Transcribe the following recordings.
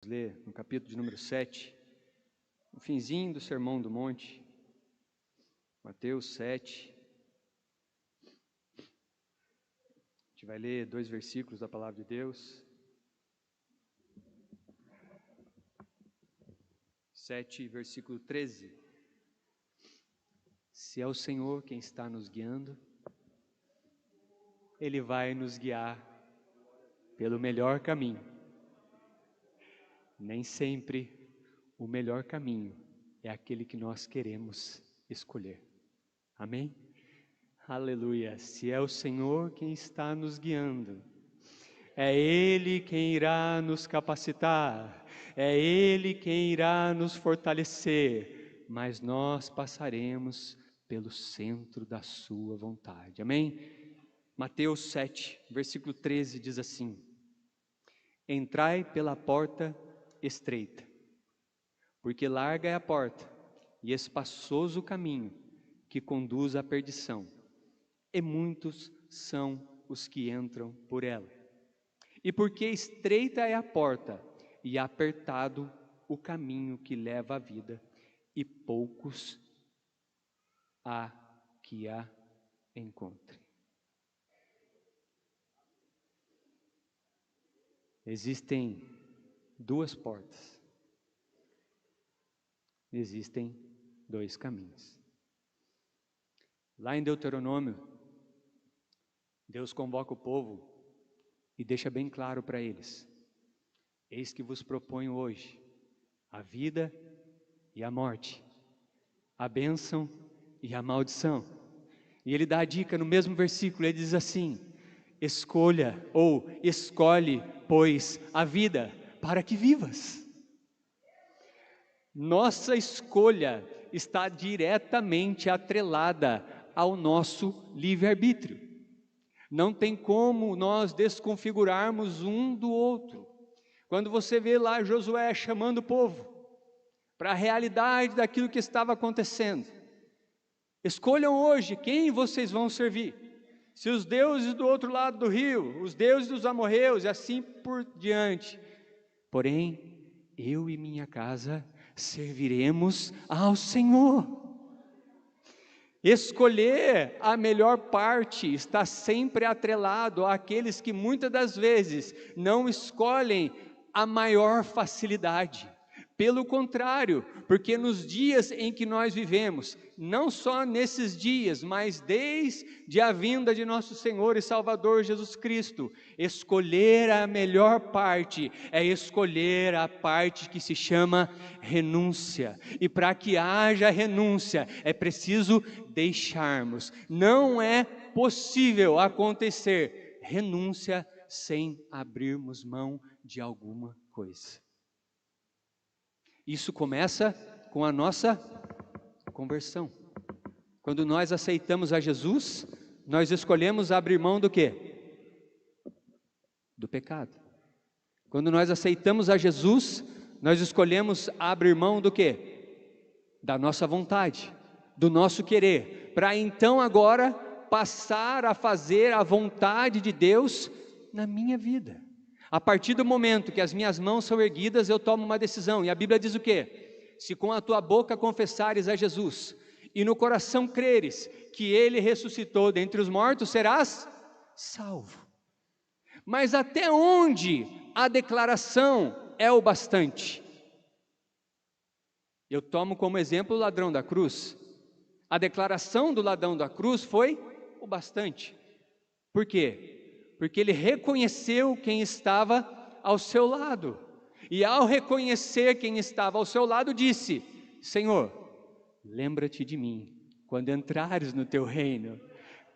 ler no capítulo de número 7, no finzinho do Sermão do Monte, Mateus 7. A gente vai ler 2 versículos da Palavra de Deus. 7, versículo 13. Se é o Senhor quem está nos guiando, Ele vai nos guiar pelo melhor caminho. Nem sempre o melhor caminho é aquele que nós queremos escolher. Amém? Aleluia! Se é o Senhor quem está nos guiando, é Ele quem irá nos capacitar, é Ele quem irá nos fortalecer, mas nós passaremos pelo centro da sua vontade. Amém? Mateus 7, versículo 13 diz assim: entrai pela porta estreita, porque larga é a porta e espaçoso o caminho que conduz à perdição, e muitos são os que entram por ela. E porque estreita é a porta e apertado o caminho que leva à vida, e poucos há que a encontrem. Existem 2 portas. Existem 2 caminhos. Lá em Deuteronômio, Deus convoca o povo e deixa bem claro para eles: eis que vos proponho hoje a vida e a morte, a bênção e a maldição. E ele dá a dica no mesmo versículo, ele diz assim: escolha ou escolhe, pois, a vida para que vivas. Nossa escolha está diretamente atrelada ao nosso livre-arbítrio. Não tem como nós desconfigurarmos um do outro. Quando você vê lá Josué chamando o povo para a realidade daquilo que estava acontecendo: escolham hoje quem vocês vão servir. Se os deuses do outro lado do rio, os deuses dos amorreus e assim por diante. Porém, eu e minha casa serviremos ao Senhor. Escolher a melhor parte está sempre atrelado àqueles que muitas das vezes não escolhem a maior facilidade. Pelo contrário, porque nos dias em que nós vivemos, não só nesses dias, mas desde a vinda de nosso Senhor e Salvador Jesus Cristo, escolher a melhor parte é escolher a parte que se chama renúncia. E para que haja renúncia, é preciso deixarmos. Não é possível acontecer renúncia sem abrirmos mão de alguma coisa. Isso começa com a nossa conversão. Quando nós aceitamos a Jesus, nós escolhemos abrir mão do quê? Do pecado. Quando nós aceitamos a Jesus, nós escolhemos abrir mão do quê? Da nossa vontade, do nosso querer, para então agora passar a fazer a vontade de Deus na minha vida. A partir do momento que as minhas mãos são erguidas, eu tomo uma decisão. E a Bíblia diz o quê? Se com a tua boca confessares a Jesus e no coração creres que Ele ressuscitou dentre os mortos, serás salvo. Mas até onde a declaração é o bastante? Eu tomo como exemplo o ladrão da cruz. A declaração do ladrão da cruz foi o bastante. Por quê? Porque ele reconheceu quem estava ao seu lado. E ao reconhecer quem estava ao seu lado, disse: Senhor, lembra-te de mim quando entrares no teu reino.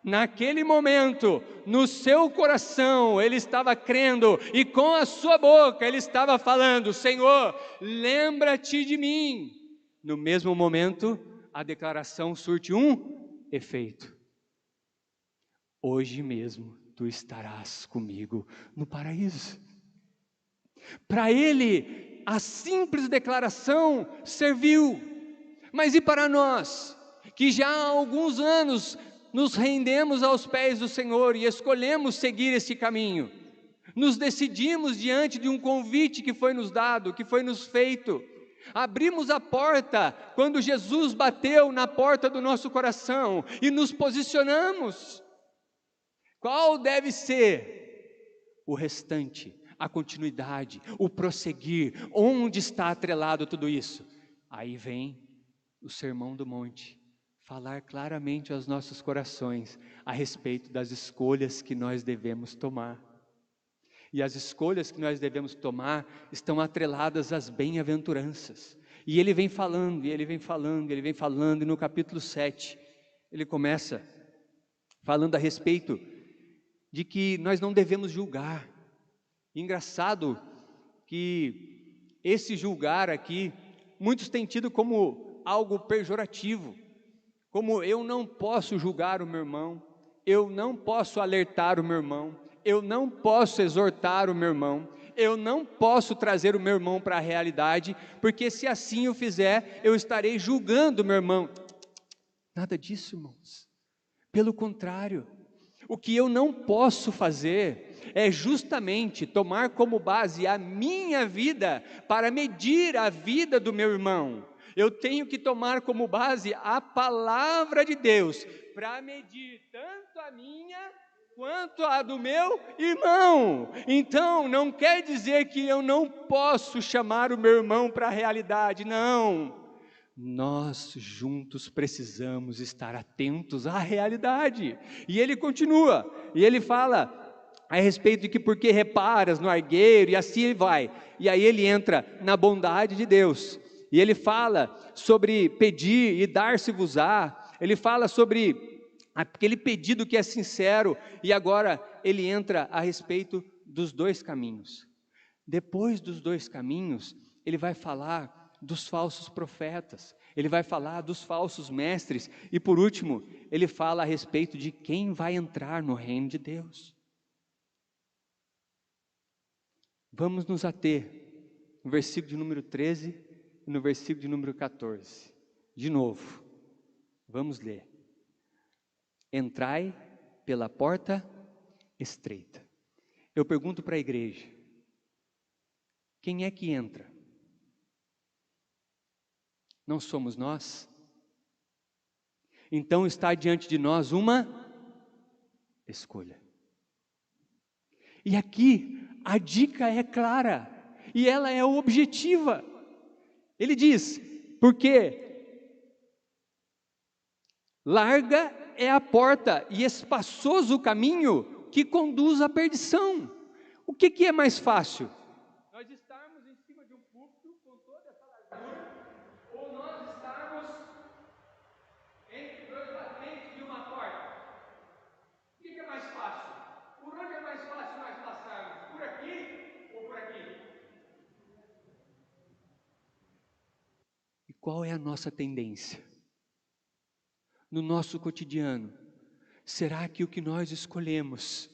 Naquele momento, no seu coração, ele estava crendo, e com a sua boca ele estava falando: Senhor, lembra-te de mim. No mesmo momento, a declaração surte um efeito: hoje mesmo tu estarás comigo no paraíso. Para ele, a simples declaração serviu. Mas e para nós, que já há alguns anos nos rendemos aos pés do Senhor e escolhemos seguir esse caminho? Nos decidimos diante de um convite que foi nos dado, que foi nos feito. Abrimos a porta quando Jesus bateu na porta do nosso coração e nos posicionamos. Qual deve ser o restante, a continuidade, o prosseguir? Onde está atrelado tudo isso? Aí vem o Sermão do Monte, falar claramente aos nossos corações a respeito das escolhas que nós devemos tomar. E as escolhas que nós devemos tomar estão atreladas às bem-aventuranças. E ele vem falando, e ele vem falando, e ele vem falando, e no capítulo 7, ele começa falando a respeito de que nós não devemos julgar. Engraçado que esse julgar aqui, muitos têm tido como algo pejorativo, como eu não posso julgar o meu irmão, eu não posso alertar o meu irmão, eu não posso exortar o meu irmão, eu não posso trazer o meu irmão para a realidade, porque se assim eu fizer, eu estarei julgando o meu irmão. Nada disso, irmãos. Pelo contrário, o que eu não posso fazer é justamente tomar como base a minha vida para medir a vida do meu irmão. Eu tenho que tomar como base a palavra de Deus para medir tanto a minha quanto a do meu irmão. Então, não quer dizer que eu não posso chamar o meu irmão para a realidade, não. Nós juntos precisamos estar atentos à realidade. E ele continua, e ele fala a respeito de que porque reparas no argueiro, e assim ele vai. E aí ele entra na bondade de Deus, e ele fala sobre pedir e dar-se-vos-á, ele fala sobre aquele pedido que é sincero, e agora ele entra a respeito dos dois caminhos. Depois dos dois caminhos, ele vai falar dos falsos profetas, ele vai falar dos falsos mestres, e por último, ele fala a respeito de quem vai entrar no reino de Deus. Vamos nos ater no versículo de número 13 e no versículo de número 14. De novo, vamos ler. Entrai pela porta estreita. Eu pergunto para a igreja, quem é que entra? Não somos nós? Então está diante de nós uma escolha. E aqui a dica é clara, e ela é objetiva. Ele diz, porque larga é a porta e espaçoso o caminho que conduz à perdição. O que é mais fácil? Nós estarmos em cima de um púlpito com toda essa largura, ou nós estarmos entre dois batentes de uma porta? O que é mais fácil? Por onde é mais fácil nós passarmos? Por aqui ou por aqui? E qual é a nossa tendência? No nosso cotidiano, será que o que nós escolhemos,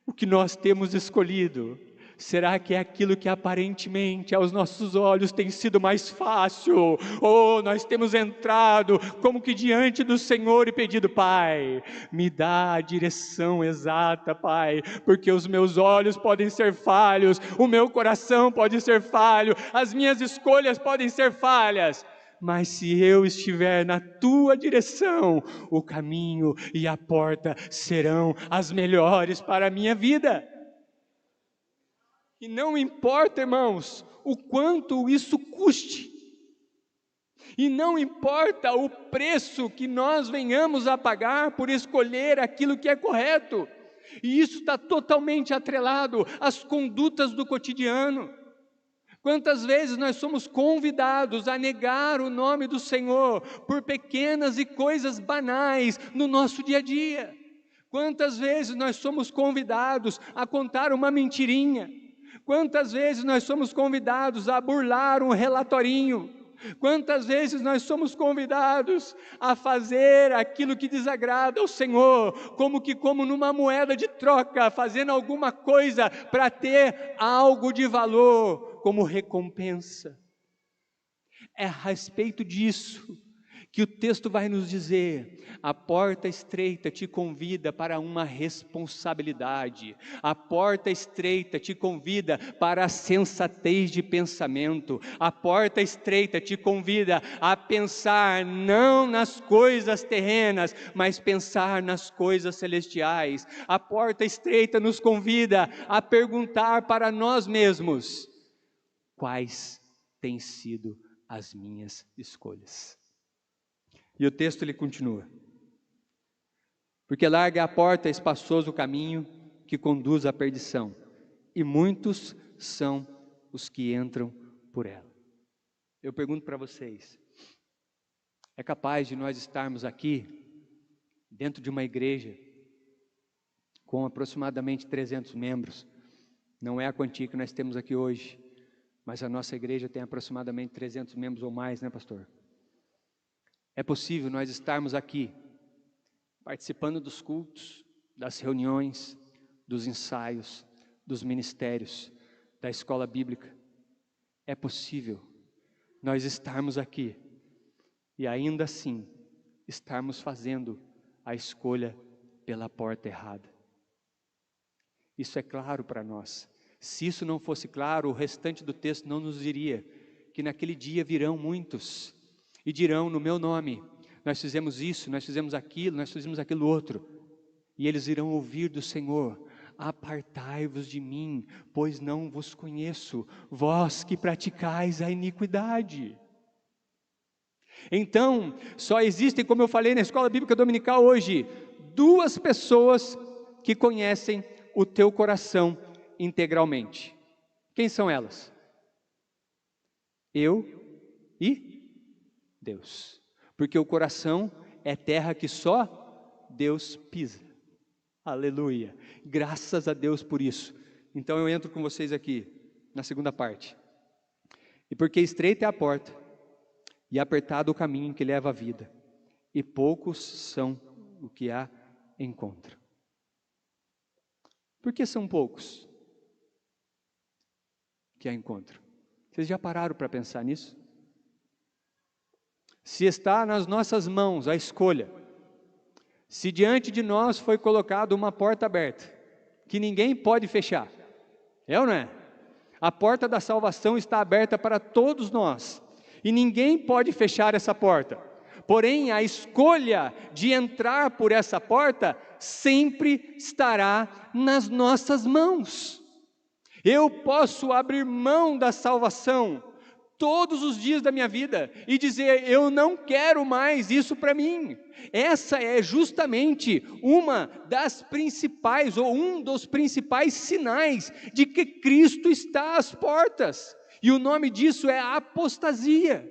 o que nós temos escolhido, será que é aquilo que aparentemente aos nossos olhos tem sido mais fácil? Ou nós temos entrado como que diante do Senhor e pedido, Pai, me dá a direção exata, Pai, porque os meus olhos podem ser falhos, o meu coração pode ser falho, as minhas escolhas podem ser falhas, mas se eu estiver na tua direção, o caminho e a porta serão as melhores para a minha vida. E não importa, irmãos, o quanto isso custe, e não importa o preço que nós venhamos a pagar por escolher aquilo que é correto, e isso está totalmente atrelado às condutas do cotidiano. Quantas vezes nós somos convidados a negar o nome do Senhor por pequenas e coisas banais no nosso dia a dia? Quantas vezes nós somos convidados a contar uma mentirinha? Quantas vezes nós somos convidados a burlar um relatorinho? Quantas vezes nós somos convidados a fazer aquilo que desagrada ao Senhor, como numa moeda de troca, fazendo alguma coisa para ter algo de valor como recompensa? É a respeito disso que o texto vai nos dizer: a porta estreita te convida para uma responsabilidade, a porta estreita te convida para a sensatez de pensamento, a porta estreita te convida a pensar não nas coisas terrenas, mas pensar nas coisas celestiais. A porta estreita nos convida a perguntar para nós mesmos: quais têm sido as minhas escolhas? E o texto ele continua: porque larga é a porta, é espaçoso o caminho que conduz à perdição, e muitos são os que entram por ela. Eu pergunto para vocês: é capaz de nós estarmos aqui, dentro de uma igreja, com aproximadamente 300 membros, não é a quantia que nós temos aqui hoje, mas a nossa igreja tem aproximadamente 300 membros ou mais, né, pastor? É possível nós estarmos aqui, participando dos cultos, das reuniões, dos ensaios, dos ministérios, da escola bíblica. É possível nós estarmos aqui e ainda assim estarmos fazendo a escolha pela porta errada. Isso é claro para nós. Se isso não fosse claro, o restante do texto não nos diria que naquele dia virão muitos e dirão no meu nome: nós fizemos isso, nós fizemos aquilo outro. E eles irão ouvir do Senhor: apartai-vos de mim, pois não vos conheço, vós que praticais a iniquidade. Então, só existem, como eu falei na escola bíblica dominical hoje, duas pessoas que conhecem o teu coração integralmente. Quem são elas? Eu e Deus. Porque o coração é terra que só Deus pisa. Aleluia. Graças a Deus por isso. Então eu entro com vocês aqui na segunda parte. E porque estreita é a porta e apertado o caminho que leva à vida, e poucos são o que a encontram. Por que são poucos que a encontram? Vocês já pararam para pensar nisso? Se está nas nossas mãos a escolha, se diante de nós foi colocada uma porta aberta, que ninguém pode fechar, é ou não é? A porta da salvação está aberta para todos nós, e ninguém pode fechar essa porta. Porém, a escolha de entrar por essa porta sempre estará nas nossas mãos. Eu posso abrir mão da salvação todos os dias da minha vida e dizer: eu não quero mais isso para mim. Essa é justamente uma das principais, ou um dos principais sinais de que Cristo está às portas. E o nome disso é apostasia.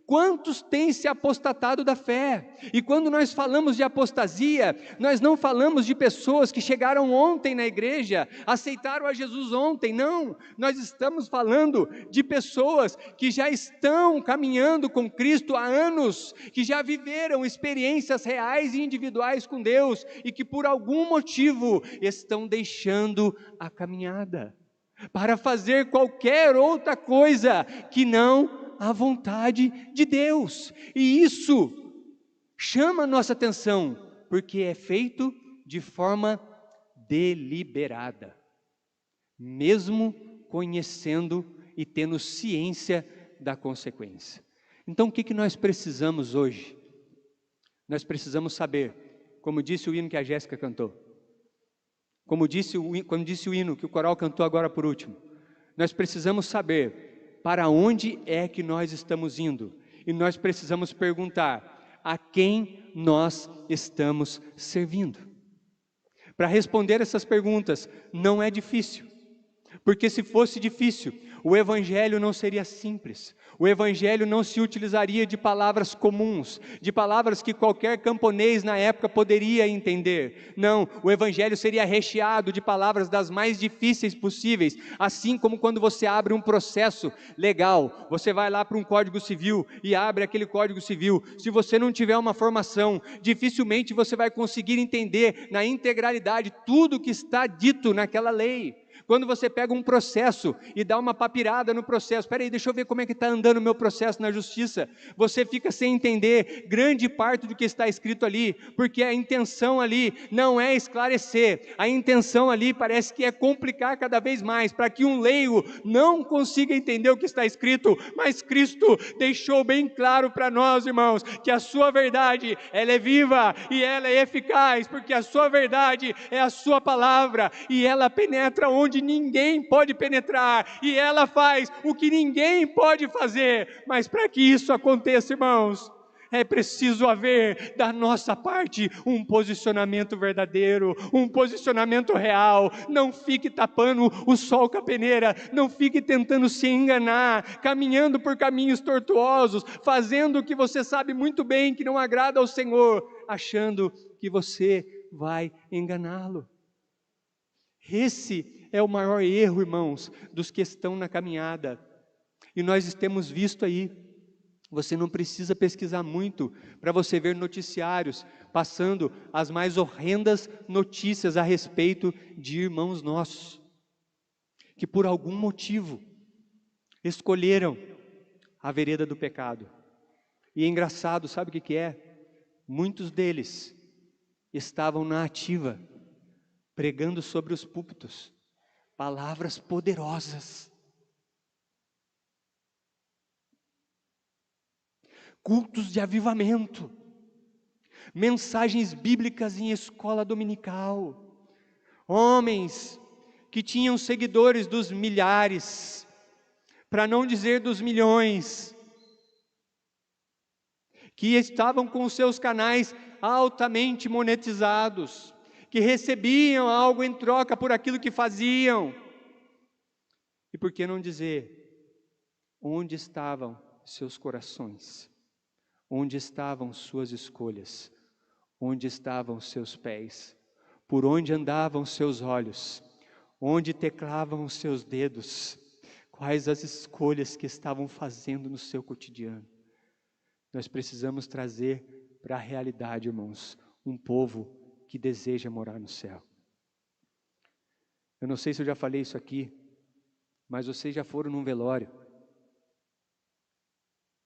Quantos têm se apostatado da fé? E quando nós falamos de apostasia, nós não falamos de pessoas que chegaram ontem na igreja, aceitaram a Jesus ontem, não. Nós estamos falando de pessoas que já estão caminhando com Cristo há anos, que já viveram experiências reais e individuais com Deus, e que por algum motivo estão deixando a caminhada, para fazer qualquer outra coisa que não a vontade de Deus. E isso chama a nossa atenção, porque é feito de forma deliberada, mesmo conhecendo e tendo ciência da consequência. Então o que nós precisamos hoje? Nós precisamos saber, como disse o hino que a Jéssica cantou, como disse o hino que o coral cantou agora por último, nós precisamos saber para onde é que nós estamos indo, e nós precisamos perguntar: a quem nós estamos servindo? Para responder essas perguntas não é difícil, porque se fosse difícil, o Evangelho não seria simples, o Evangelho não se utilizaria de palavras comuns, de palavras que qualquer camponês na época poderia entender. Não, o Evangelho seria recheado de palavras das mais difíceis possíveis, assim como quando você abre um processo legal, você vai lá para um Código Civil e abre aquele Código Civil. Se você não tiver uma formação, dificilmente você vai conseguir entender na integralidade tudo que está dito naquela lei. Quando você pega um processo e dá uma papirada no processo, espera aí, deixa eu ver como é que está andando o meu processo na justiça, você fica sem entender grande parte do que está escrito ali, porque a intenção ali não é esclarecer, a intenção ali parece que é complicar cada vez mais, para que um leigo não consiga entender o que está escrito, mas Cristo deixou bem claro para nós, irmãos, que a sua verdade, ela é viva e ela é eficaz, porque a sua verdade é a sua palavra, e ela penetra onde ninguém pode penetrar, e ela faz o que ninguém pode fazer. Mas para que isso aconteça, irmãos, é preciso haver da nossa parte um posicionamento verdadeiro, um posicionamento real. Não fique tapando o sol com a peneira, não fique tentando se enganar, caminhando por caminhos tortuosos, fazendo o que você sabe muito bem que não agrada ao Senhor, achando que você vai enganá-lo. Esse é o maior erro, irmãos, dos que estão na caminhada. E nós temos visto aí, você não precisa pesquisar muito para você ver noticiários passando as mais horrendas notícias a respeito de irmãos nossos, que por algum motivo escolheram a vereda do pecado. E é engraçado, sabe o que é? Muitos deles estavam na ativa, pregando sobre os púlpitos, palavras poderosas, cultos de avivamento, mensagens bíblicas em escola dominical, homens que tinham seguidores dos milhares, para não dizer dos milhões, que estavam com os seus canais altamente monetizados, que recebiam algo em troca por aquilo que faziam. E por que não dizer, onde estavam seus corações? Onde estavam suas escolhas? Onde estavam seus pés? Por onde andavam seus olhos? Onde teclavam os seus dedos? Quais as escolhas que estavam fazendo no seu cotidiano? Nós precisamos trazer para a realidade, irmãos, um povo que deseja morar no céu. Eu não sei se eu já falei isso aqui, mas vocês já foram num velório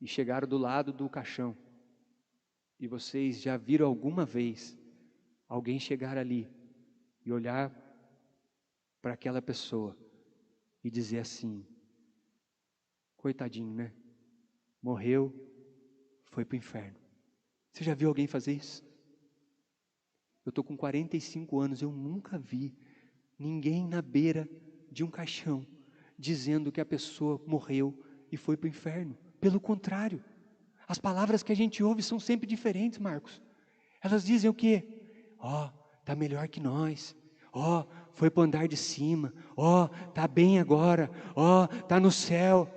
e chegaram do lado do caixão, e vocês já viram alguma vez alguém chegar ali e olhar para aquela pessoa e dizer assim, coitadinho, né? Morreu, foi para o inferno. Você já viu alguém fazer isso? Eu estou com 45 anos, eu nunca vi ninguém na beira de um caixão dizendo que a pessoa morreu e foi para o inferno. Pelo contrário, as palavras que a gente ouve são sempre diferentes, Marcos. Elas dizem o quê? Está melhor que nós. Foi para o andar de cima. Está bem agora. Está no céu.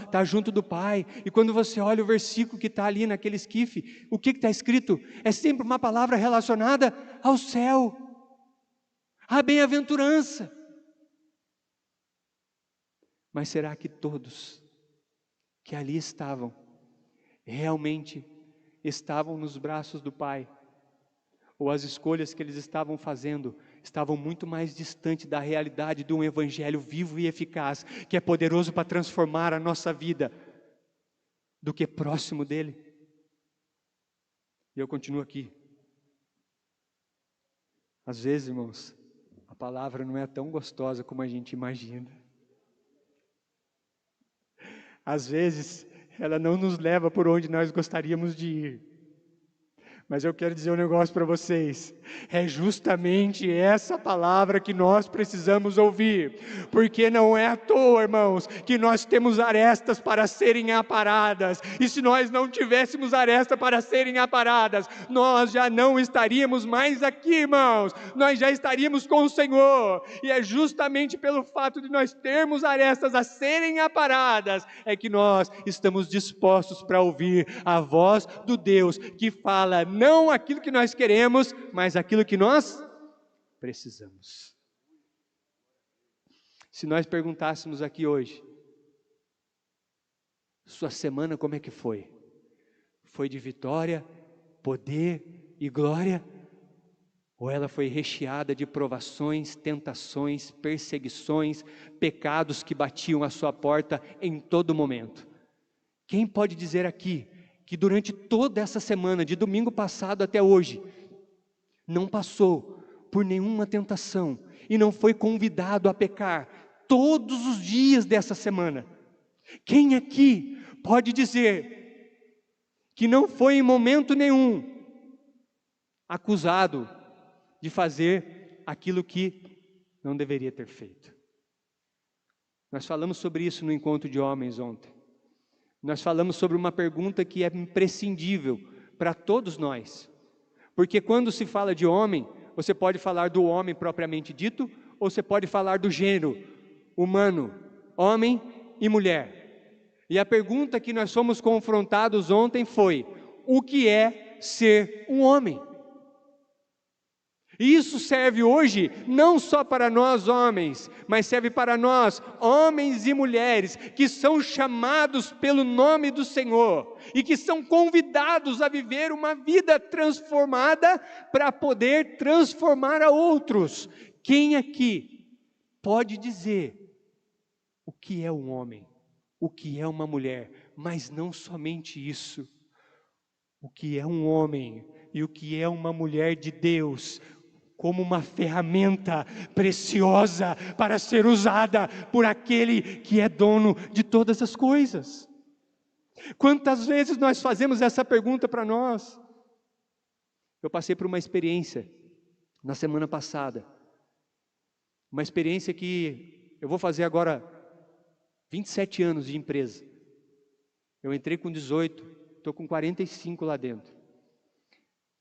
Está junto do Pai. E quando você olha o versículo que está ali naquele esquife, o que está escrito? É sempre uma palavra relacionada ao céu, à bem-aventurança. Mas será que todos que ali estavam, realmente estavam nos braços do Pai? Ou as escolhas que eles estavam fazendo estavam muito mais distante da realidade de um evangelho vivo e eficaz, que é poderoso para transformar a nossa vida, do que próximo dele? E eu continuo aqui. Às vezes, irmãos, a palavra não é tão gostosa como a gente imagina. Às vezes, ela não nos leva por onde nós gostaríamos de ir. Mas eu quero dizer um negócio para vocês, é justamente essa palavra que nós precisamos ouvir, porque não é à toa, irmãos, que nós temos arestas para serem aparadas, e se nós não tivéssemos aresta para serem aparadas, nós já não estaríamos mais aqui, irmãos, nós já estaríamos com o Senhor, e é justamente pelo fato de nós termos arestas a serem aparadas, é que nós estamos dispostos para ouvir a voz do Deus que fala, não aquilo que nós queremos, mas aquilo que nós precisamos. Se nós perguntássemos aqui hoje, sua semana como é que foi? Foi de vitória, poder e glória? Ou ela foi recheada de provações, tentações, perseguições, pecados que batiam à sua porta em todo momento? Quem pode dizer aqui que durante toda essa semana, de domingo passado até hoje, não passou por nenhuma tentação e não foi convidado a pecar todos os dias dessa semana? Quem aqui pode dizer que não foi em momento nenhum acusado de fazer aquilo que não deveria ter feito? Nós falamos sobre isso no encontro de homens ontem. Nós falamos sobre uma pergunta que é imprescindível para todos nós. Porque quando se fala de homem, você pode falar do homem propriamente dito, ou você pode falar do gênero humano, homem e mulher. E a pergunta que nós fomos confrontados ontem foi: o que é ser um homem? E isso serve hoje não só para nós homens, mas serve para nós, homens e mulheres, que são chamados pelo nome do Senhor e que são convidados a viver uma vida transformada para poder transformar a outros. Quem aqui pode dizer o que é um homem, o que é uma mulher, mas não somente isso, o que é um homem e o que é uma mulher de Deus, como uma ferramenta preciosa para ser usada por aquele que é dono de todas as coisas? Quantas vezes nós fazemos essa pergunta para nós? Eu passei por uma experiência na semana passada, uma experiência que eu vou fazer agora 27 anos de empresa. Eu entrei com 18, estou com 45 lá dentro.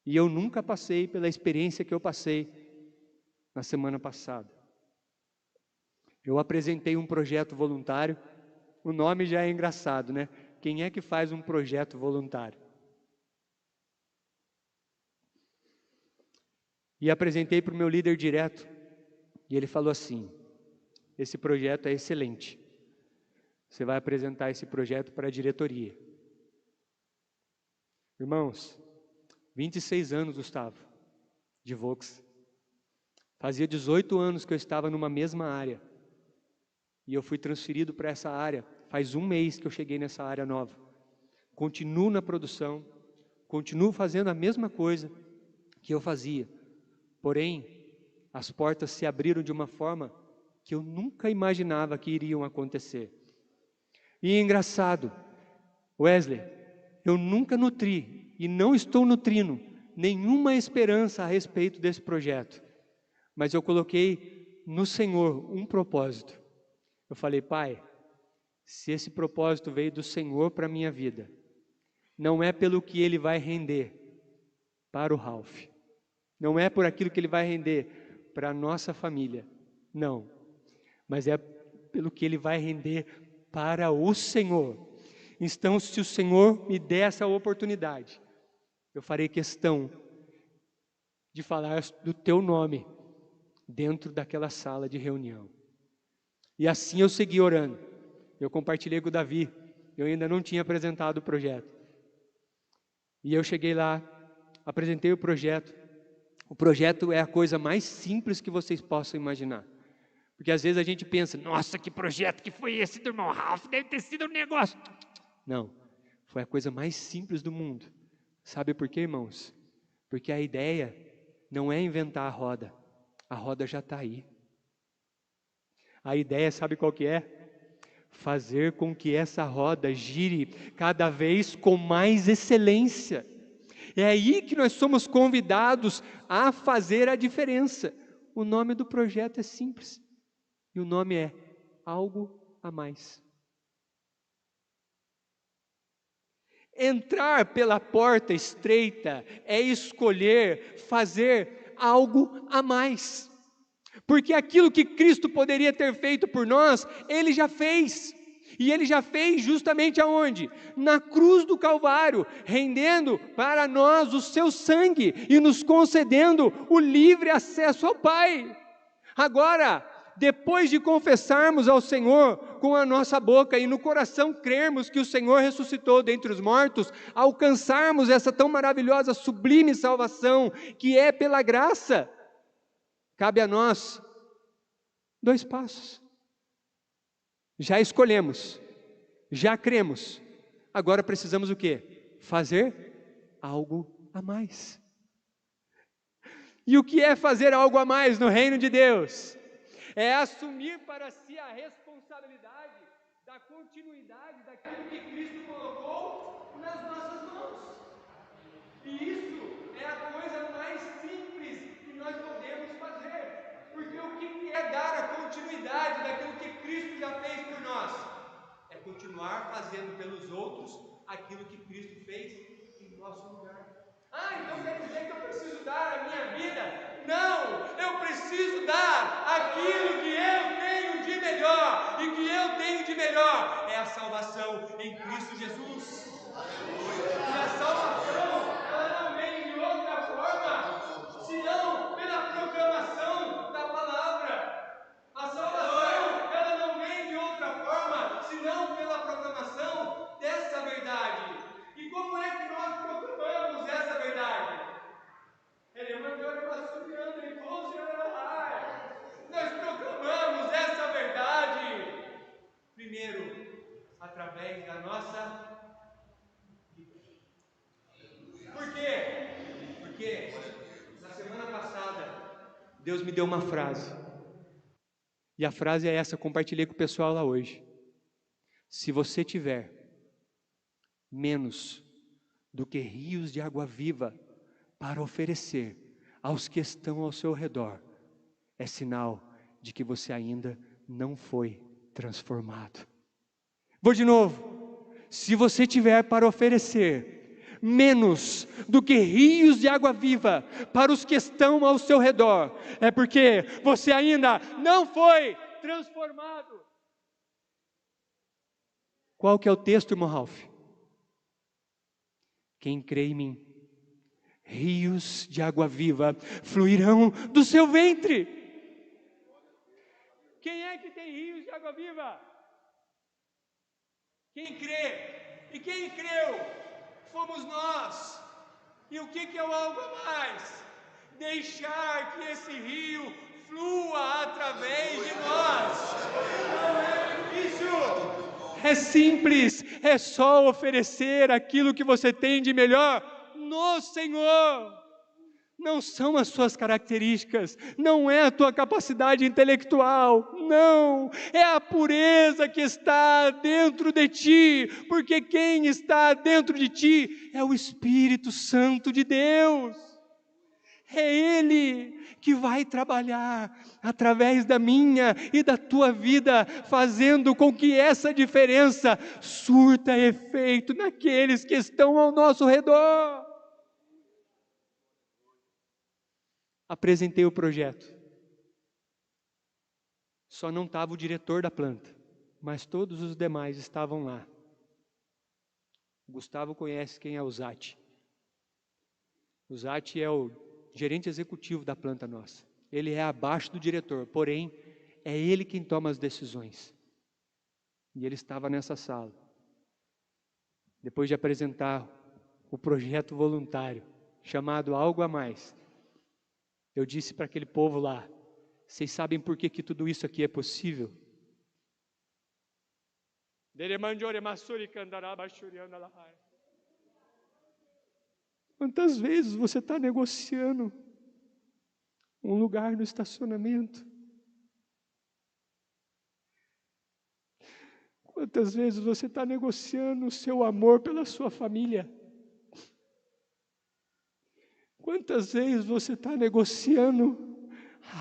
E eu nunca passei pela experiência que eu passei na semana passada. Eu apresentei um projeto voluntário. O nome já é engraçado, né? Quem é que faz um projeto voluntário? E apresentei para o meu líder direto. E ele falou assim: esse projeto é excelente. Você vai apresentar esse projeto para a diretoria. Irmãos, 26 anos, Gustavo, de Vox. Fazia 18 anos que eu estava numa mesma área. E eu fui transferido para essa área. Faz um mês que eu cheguei nessa área nova. Continuo na produção, continuo fazendo a mesma coisa que eu fazia. Porém, as portas se abriram de uma forma que eu nunca imaginava que iriam acontecer. E é engraçado, Wesley, eu nunca nutri e não estou nutrindo nenhuma esperança a respeito desse projeto. Mas eu coloquei no Senhor um propósito. Eu falei: Pai, se esse propósito veio do Senhor para a minha vida, não é pelo que Ele vai render para o Ralph, não é por aquilo que Ele vai render para a nossa família, não, mas é pelo que Ele vai render para o Senhor. Então, se o Senhor me der essa oportunidade, eu farei questão de falar do Teu nome dentro daquela sala de reunião. E assim eu segui orando. Eu compartilhei com o Davi, eu ainda não tinha apresentado o projeto. E eu cheguei lá, apresentei o projeto. O projeto é a coisa mais simples que vocês possam imaginar. Porque às vezes a gente pensa: nossa, que projeto que foi esse do irmão Ralph? Deve ter sido um negócio. Não, foi a coisa mais simples do mundo. Sabe por quê, irmãos? Porque a ideia não é inventar a roda já está aí. A ideia, sabe qual que é? Fazer com que essa roda gire cada vez com mais excelência. É aí que nós somos convidados a fazer a diferença. O nome do projeto é simples. E o nome é Algo a Mais. Entrar pela porta estreita é escolher fazer algo a mais. Porque aquilo que Cristo poderia ter feito por nós, Ele já fez. E Ele já fez justamente aonde? Na cruz do Calvário, rendendo para nós o seu sangue e nos concedendo o livre acesso ao Pai. Agora, depois de confessarmos ao Senhor com a nossa boca e no coração crermos que o Senhor ressuscitou dentre os mortos, alcançarmos essa tão maravilhosa, sublime salvação que é pela graça, cabe a nós 2 passos. Já escolhemos, já cremos, agora precisamos o quê? Fazer algo a mais. E o que é fazer algo a mais no reino de Deus? É assumir para si a responsabilidade da continuidade daquilo que Cristo colocou nas nossas mãos. E isso é a coisa mais simples que nós podemos fazer, porque o que é dar a continuidade daquilo que Cristo já fez por nós? É continuar fazendo pelos outros aquilo que Cristo fez em nosso lugar. Então quer dizer que eu preciso dar a minha vida? Não, eu preciso dar aquilo que eu tenho de melhor, e que eu tenho de melhor é a salvação em Cristo Jesus. E a salvação, ela não vem de outra forma, senão pela proclamação da palavra. A salvação, ela não vem de outra forma, senão pela proclamação dessa verdade. E como é que nós proclamamos essa verdade? Nós proclamamos essa verdade, primeiro, através da nossa vida. Por quê? Porque na semana passada, Deus me deu uma frase. E a frase é essa, compartilhei com o pessoal lá hoje. Se você tiver menos do que rios de água viva para oferecer aos que estão ao seu redor, é sinal de que você ainda não foi transformado. Vou de novo. Se você tiver para oferecer menos do que rios de água viva para os que estão ao seu redor, é porque você ainda não foi transformado. Qual que é o texto, irmão Ralph? Quem crê em mim, rios de água viva fluirão do seu ventre. Quem é que tem rios de água viva? Quem crê. E quem creu? Fomos nós. E o que é o algo a mais? Deixar que esse rio flua através de nós. Não é difícil. É simples, é só oferecer aquilo que você tem de melhor no Senhor. Não são as suas características, não é a tua capacidade intelectual, não, é a pureza que está dentro de ti, porque quem está dentro de ti é o Espírito Santo de Deus. É Ele que vai trabalhar através da minha e da tua vida, fazendo com que essa diferença surta efeito naqueles que estão ao nosso redor. Apresentei o projeto. Só não estava o diretor da planta, mas todos os demais estavam lá. O Gustavo conhece quem é o Zati. O Zati é o gerente executivo da planta nossa. Ele é abaixo do diretor, porém, é ele quem toma as decisões. E ele estava nessa sala. Depois de apresentar o projeto voluntário, chamado Algo a Mais, eu disse para aquele povo lá, vocês sabem por que tudo isso aqui é possível? Quantas vezes você está negociando um lugar no estacionamento? Quantas vezes você está negociando o seu amor pela sua família? Quantas vezes você está negociando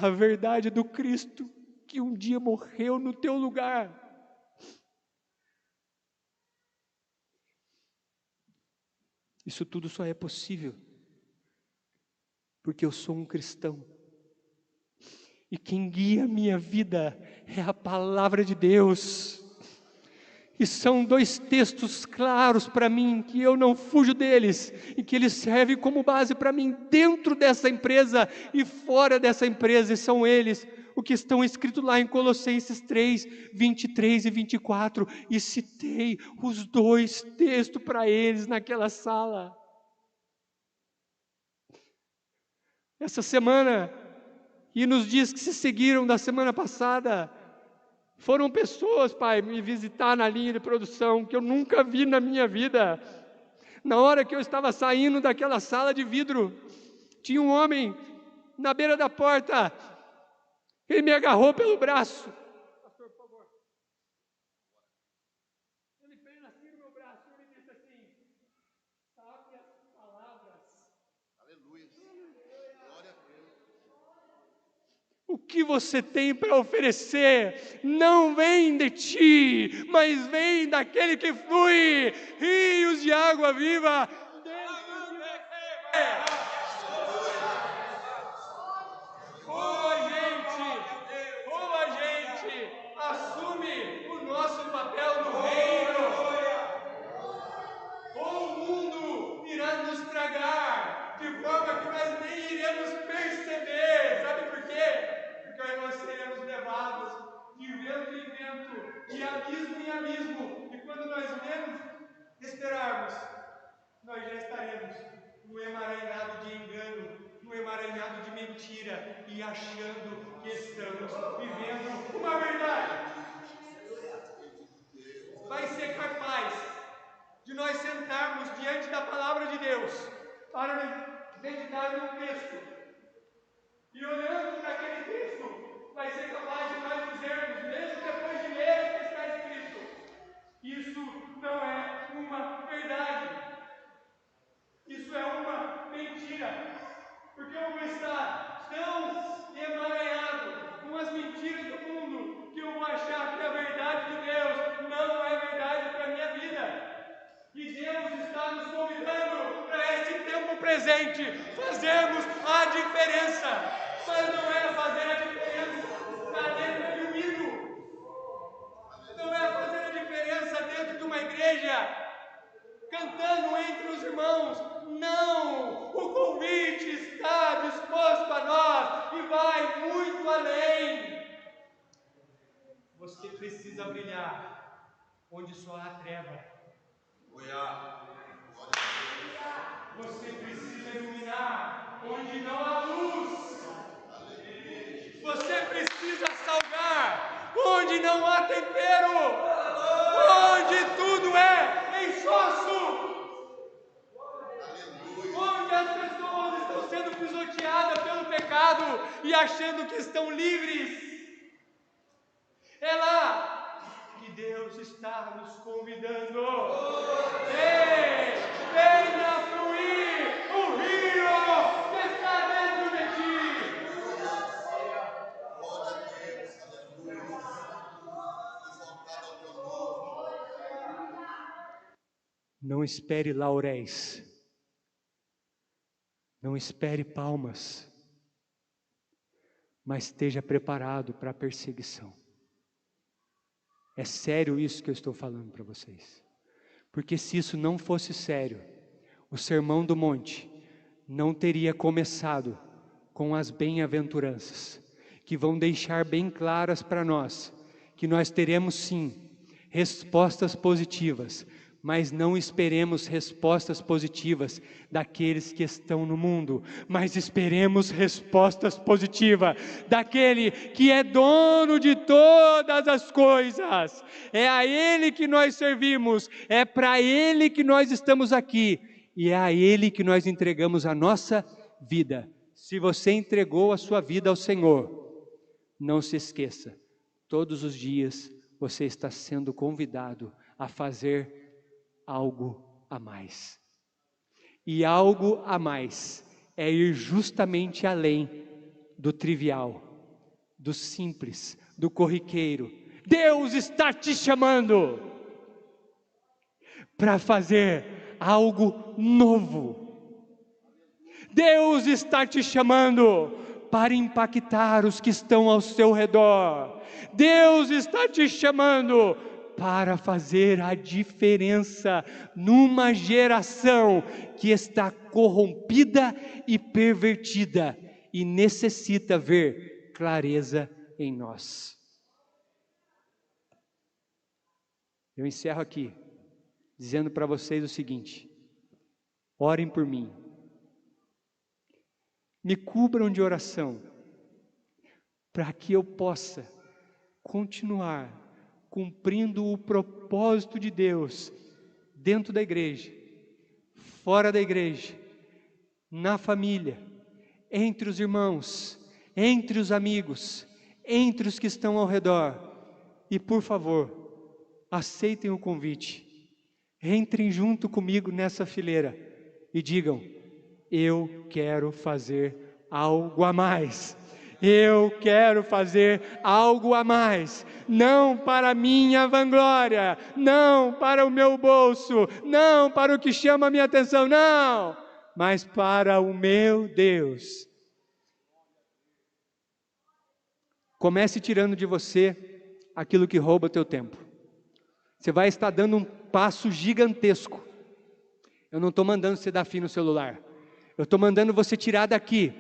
a verdade do Cristo que um dia morreu no teu lugar? Isso tudo só é possível porque eu sou um cristão. E quem guia a minha vida é a palavra de Deus. E são 2 textos claros para mim, que eu não fujo deles, e que eles servem como base para mim, dentro dessa empresa e fora dessa empresa, e são eles. o que estão escritos lá em Colossenses 3, 23 e 24, e citei os 2 textos para eles naquela sala. Essa semana, e nos dias que se seguiram da semana passada, foram pessoas, Pai, me visitar na linha de produção, que eu nunca vi na minha vida. Na hora que eu estava saindo daquela sala de vidro, tinha um homem na beira da porta, ele me agarrou pelo braço. Pastor, por favor. Ele fez assim no meu braço e ele disse assim: sabe as palavras. Aleluia. Glória a Deus. O que você tem para oferecer não vem de ti, mas vem daquele que flui rios de água viva dentro de você. Como a gente assume o nosso papel no reino, ou o mundo irá nos tragar, de forma que nós nem iremos perceber. Sabe por quê? Porque nós seremos levados de vento em vento, de abismo em abismo, e quando nós menos esperarmos, nós já estaremos no emaranhado de engano, no emaranhado de mentira, e achando que estamos vivendo uma verdade. Vai ser capaz de nós sentarmos diante da palavra de Deus para meditar num texto, e olhando para aquele texto, vai ser capaz de nós dizermos, mesmo depois de ler o que está escrito, isso não é uma verdade. Isso é uma mentira, porque eu vou estar tão emaranhado com as mentiras do mundo que eu vou achar que a verdade de Deus não é verdade para a minha vida. E Deus está nos convidando para este tempo presente fazermos a diferença, mas não é fazer a diferença para dentro de um hino, não é fazer a diferença dentro de uma igreja, cantando entre os irmãos. Não! O convite está disposto a nós e vai muito além. Você precisa brilhar onde só há treva. Você precisa iluminar onde não há luz. Você precisa salgar onde não há tempero, onde tudo é insosso, onde as pessoas estão sendo pisoteadas pelo pecado e achando que estão livres. É lá que Deus está nos convidando. Ei, venha fluir o rio que está dentro de ti. Não espere lauréis. Não espere palmas, mas esteja preparado para a perseguição. É sério isso que eu estou falando para vocês. Porque se isso não fosse sério, o Sermão do Monte não teria começado com as bem-aventuranças, que vão deixar bem claras para nós, que nós teremos sim respostas positivas, mas não esperemos respostas positivas daqueles que estão no mundo, mas esperemos respostas positivas daquele que é dono de todas as coisas. É a Ele que nós servimos, é para Ele que nós estamos aqui, e é a Ele que nós entregamos a nossa vida. Se você entregou a sua vida ao Senhor, não se esqueça, todos os dias você está sendo convidado a fazer algo a mais. E algo a mais é ir justamente além do trivial, do simples, do corriqueiro. Deus está te chamando para fazer algo novo. Deus está te chamando para impactar os que estão ao seu redor. Deus está te chamando para fazer a diferença numa geração que está corrompida e pervertida e necessita ver clareza em nós. Eu encerro aqui, dizendo para vocês o seguinte: orem por mim, me cubram de oração, para que eu possa continuar cumprindo o propósito de Deus, dentro da igreja, fora da igreja, na família, entre os irmãos, entre os amigos, entre os que estão ao redor. E por favor, aceitem o convite, entrem junto comigo nessa fileira e digam: eu quero fazer algo a mais. Eu quero fazer algo a mais, não para a minha vanglória, não para o meu bolso, não para o que chama a minha atenção, não, mas para o meu Deus. Comece tirando de você aquilo que rouba o teu tempo. Você vai estar dando um passo gigantesco. Eu não estou mandando você dar fim no celular, eu estou mandando você tirar daqui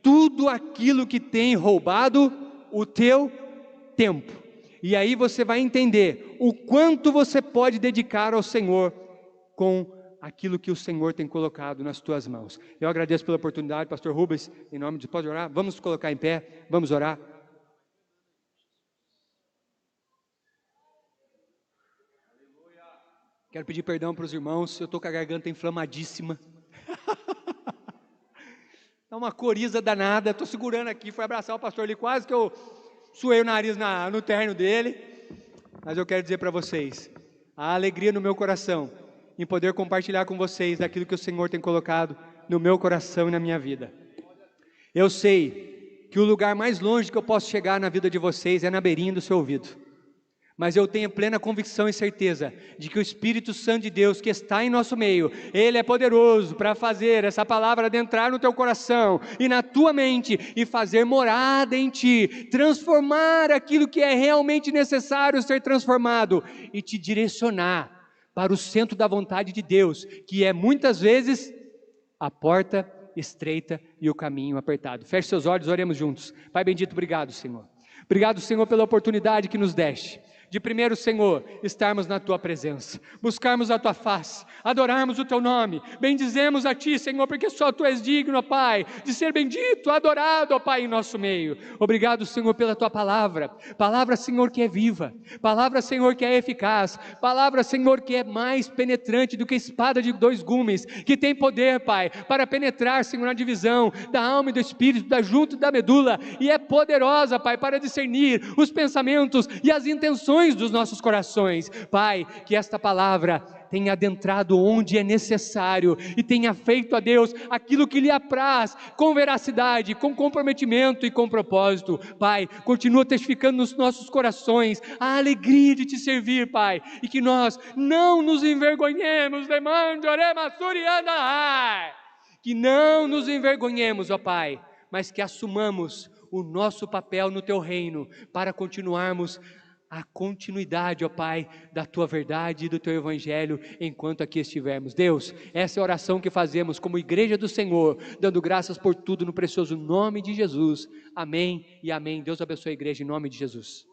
tudo aquilo que tem roubado o teu tempo. E aí você vai entender o quanto você pode dedicar ao Senhor com aquilo que o Senhor tem colocado nas tuas mãos. Eu agradeço pela oportunidade, pastor Rubens, em nome de... Pode orar? Vamos nos colocar em pé, vamos orar. Quero pedir perdão para os irmãos, eu estou com a garganta inflamadíssima. Dá uma coriza danada, estou segurando aqui, fui abraçar o pastor ali, quase que eu suei o nariz no terno dele. Mas eu quero dizer para vocês, a alegria no meu coração, em poder compartilhar com vocês daquilo que o Senhor tem colocado no meu coração e na minha vida. Eu sei que o lugar mais longe que eu posso chegar na vida de vocês é na beirinha do seu ouvido. Mas eu tenho plena convicção e certeza de que o Espírito Santo de Deus que está em nosso meio, Ele é poderoso para fazer essa palavra adentrar no teu coração e na tua mente e fazer morada em ti, transformar aquilo que é realmente necessário ser transformado e te direcionar para o centro da vontade de Deus, que é muitas vezes a porta estreita e o caminho apertado. Feche seus olhos, oremos juntos. Pai bendito, obrigado, Senhor. Obrigado, Senhor, pela oportunidade que nos deste de primeiro, Senhor, estarmos na Tua presença, buscarmos a Tua face, adorarmos o Teu nome, bendizemos a Ti, Senhor, porque só Tu és digno, ó Pai, de ser bendito, adorado, ó Pai, em nosso meio. Obrigado, Senhor, pela Tua palavra, Senhor, que é viva, palavra, Senhor, que é eficaz, palavra, Senhor, que é mais penetrante do que espada de dois gumes, que tem poder, Pai, para penetrar, Senhor, na divisão da alma e do espírito, da junta e da medula, e é poderosa, Pai, para discernir os pensamentos e as intenções dos nossos corações. Pai, que esta palavra tenha adentrado onde é necessário e tenha feito a Deus aquilo que lhe apraz, com veracidade, com comprometimento e com propósito. Pai, continua testificando nos nossos corações a alegria de te servir, Pai, e que nós não nos envergonhemos, que não nos envergonhemos, ó Pai, mas que assumamos o nosso papel no Teu reino, para continuarmos a continuidade, ó Pai, da Tua verdade e do Teu Evangelho, enquanto aqui estivermos. Deus, essa é a oração que fazemos como igreja do Senhor, dando graças por tudo no precioso nome de Jesus. Amém e amém. Deus abençoe a igreja em nome de Jesus.